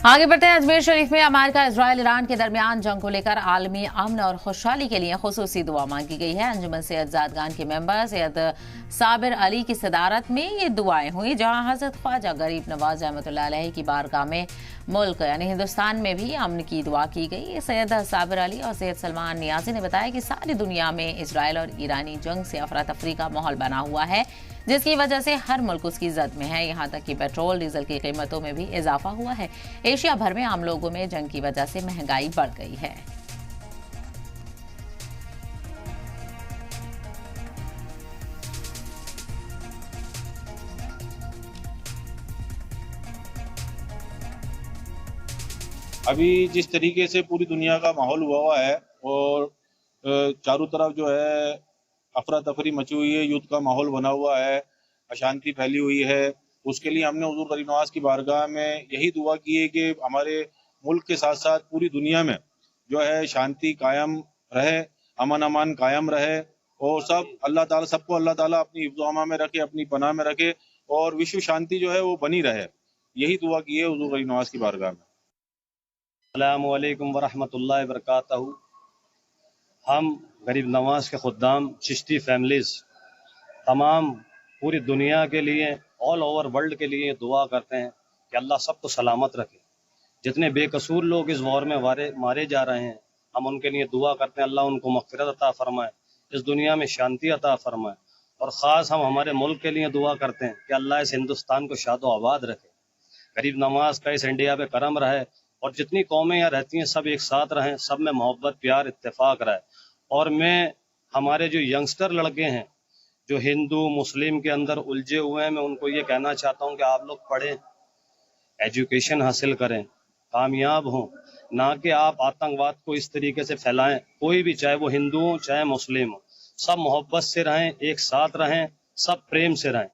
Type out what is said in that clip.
आगे बढ़ते हैं। अजमेर शरीफ में अमेरिका इजराइल ईरान के दरमियान जंग को लेकर आलमी अमन और खुशहाली के लिए खुसूसी दुआ मांगी गई है। अंजुमन सैयद ज़ादगान के मेंबर सैयद साबिर अली की सदारत में ये दुआएं हुई, जहां हजरत ख्वाजा गरीब नवाज रहमतुल्लाह अलैहि की बारगाह में मुल्क यानी हिंदुस्तान में भी अमन की दुआ की गई। सैयद साबिर अली और सैयद सलमान नियाजी ने बताया कि सारी दुनिया में इसराइल और ईरानी जंग से अफरा तफरी का माहौल बना हुआ है, जिसकी वजह से हर मुल्क उसकी जद में है। यहाँ तक कि पेट्रोल डीजल की कीमतों में भी इजाफा हुआ है। एशिया भर में आम लोगों में जंग की वजह से महंगाई बढ़ गई है। अभी जिस तरीके से पूरी दुनिया का माहौल हुआ है और चारों तरफ जो है अफरा तफरी मची हुई है, युद्ध का माहौल बना हुआ है, अशांति फैली हुई है, उसके लिए हमने हुजूर गरीब नवाज की बारगाह में यही दुआ की है कि हमारे मुल्क के साथ साथ पूरी दुनिया में जो है शांति कायम रहे, अमन अमान कायम रहे और सबको अल्लाह ताला अपनी हिफ्ज़-ओ-अमा में रखे, अपनी पनाह में रखे और विश्व शांति जो है वो बनी रहे। यही दुआ की है हुजूर गरीब नवाज की बारगाह में। अस्सलामु अलैकुम वरहमतुल्लाहि वबरकातहू। हम गरीब नवाज के खुद्दाम चिश्ती फैमिलीज़ तमाम पूरी दुनिया के लिए, ऑल ओवर वर्ल्ड के लिए दुआ करते हैं कि अल्लाह सबको सलामत रखे। जितने बेकसूर लोग इस वॉर में मारे जा रहे हैं, हम उनके लिए दुआ करते हैं अल्लाह उनको मग़फ़िरत अता फ़रमाए, इस दुनिया में शांति अता फ़रमाए। और ख़ास हम हमारे मुल्क के लिए दुआ करते हैं कि अल्लाह इस हिंदुस्तान को शादो आबाद रखे, गरीब नवाज का इस इंडिया पे करम रहे और जितनी कौमें यहाँ रहती हैं सब एक साथ रहें, सब में मोहब्बत प्यार इत्तेफाक रहे। और मैं हमारे जो यंगस्टर लड़के हैं जो हिंदू मुस्लिम के अंदर उलझे हुए हैं, मैं उनको ये कहना चाहता हूँ कि आप लोग पढ़ें, एजुकेशन हासिल करें, कामयाब हों, ना कि आप आतंकवाद को इस तरीके से फैलाएं। कोई भी, चाहे वो हिंदू हो चाहे मुस्लिम हो, सब मोहब्बत से रहें, एक साथ रहें, सब प्रेम से रहें।